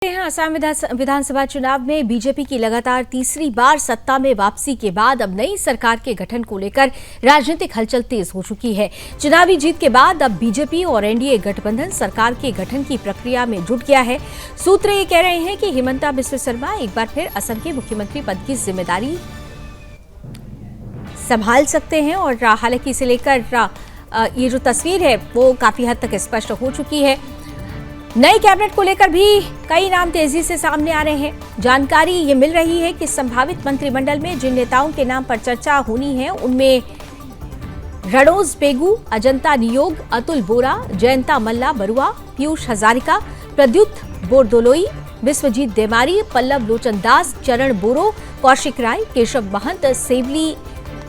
असम विधानसभा चुनाव में बीजेपी की लगातार तीसरी बार सत्ता में वापसी के बाद अब नई सरकार के गठन को लेकर राजनीतिक हलचल तेज हो चुकी है। चुनावी जीत के बाद अब बीजेपी और एनडीए गठबंधन सरकार के गठन की प्रक्रिया में जुट गया है। सूत्र ये कह रहे हैं कि हिमंता बिस्वा शर्मा एक बार फिर असम के मुख्यमंत्री पद की जिम्मेदारी संभाल सकते हैं और हालांकि इसे लेकर ये जो तस्वीर है वो काफी हद तक स्पष्ट हो चुकी है। नई कैबिनेट को लेकर भी कई नाम तेजी से सामने आ रहे हैं। जानकारी ये मिल रही है कि संभावित मंत्रिमंडल में जिन नेताओं के नाम पर चर्चा होनी है उनमें रणोज पेगू, अजंता नियोग, अतुल बोरा, जयंता मल्ला बरुआ, पीयूष हजारिका, प्रद्युत बोरदोलोई, विश्वजीत देमारी, पल्लव लोचन दास, चरण बोरो, कौशिक राय, केशव महंत, सेवली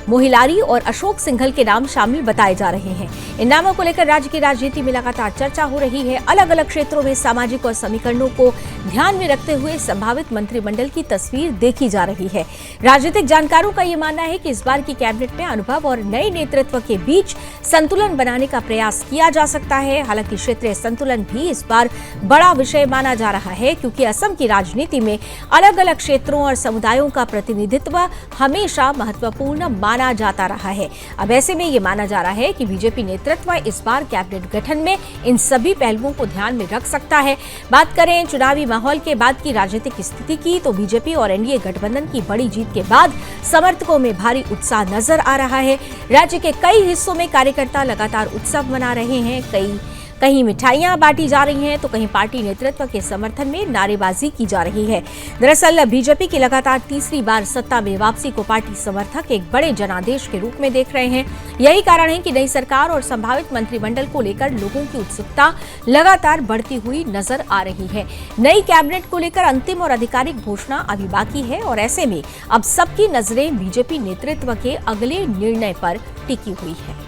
मोहिलारी और अशोक सिंघल के नाम शामिल बताए जा रहे हैं। इन नामों को लेकर राज्य की राजनीति में लगातार चर्चा हो रही है। अलग अलग क्षेत्रों में सामाजिक और समीकरणों को ध्यान में रखते हुए संभावित मंत्रिमंडल की तस्वीर देखी जा रही है। राजनीतिक जानकारों का ये मानना है कि इस बार की कैबिनेट में अनुभव और नए नेतृत्व के बीच संतुलन बनाने का प्रयास किया जा सकता है। हालांकि क्षेत्रीय संतुलन भी इस बार बड़ा विषय माना जा रहा है, क्योंकि असम की राजनीति में अलग अलग क्षेत्रों और समुदायों का प्रतिनिधित्व हमेशा महत्वपूर्ण माना जाता रहा है। अब ऐसे में ये माना जा रहा है कि बीजेपी नेतृत्व इस बार कैबिनेट गठन में इन सभी पहलुओं को ध्यान में रख सकता है। बात करें चुनावी माहौल के बाद की राजनीतिक स्थिति की, तो बीजेपी और एनडीए गठबंधन की बड़ी जीत के बाद समर्थकों में भारी उत्साह नजर आ रहा है। राज्य के कई हिस्सों में कार्यकर्ता लगातार उत्सव मना रहे हैं। कहीं मिठाइयां बांटी जा रही हैं तो कहीं पार्टी नेतृत्व के समर्थन में नारेबाजी की जा रही है। दरअसल बीजेपी की लगातार तीसरी बार सत्ता में वापसी को पार्टी समर्थक एक बड़े जनादेश के रूप में देख रहे हैं। यही कारण है कि नई सरकार और संभावित मंत्रिमंडल को लेकर लोगों की उत्सुकता लगातार बढ़ती हुई नजर आ रही है। नई कैबिनेट को लेकर अंतिम और आधिकारिक घोषणा अभी बाकी है और ऐसे में अब सबकी नजरें बीजेपी नेतृत्व के अगले निर्णय पर टिकी हुई है।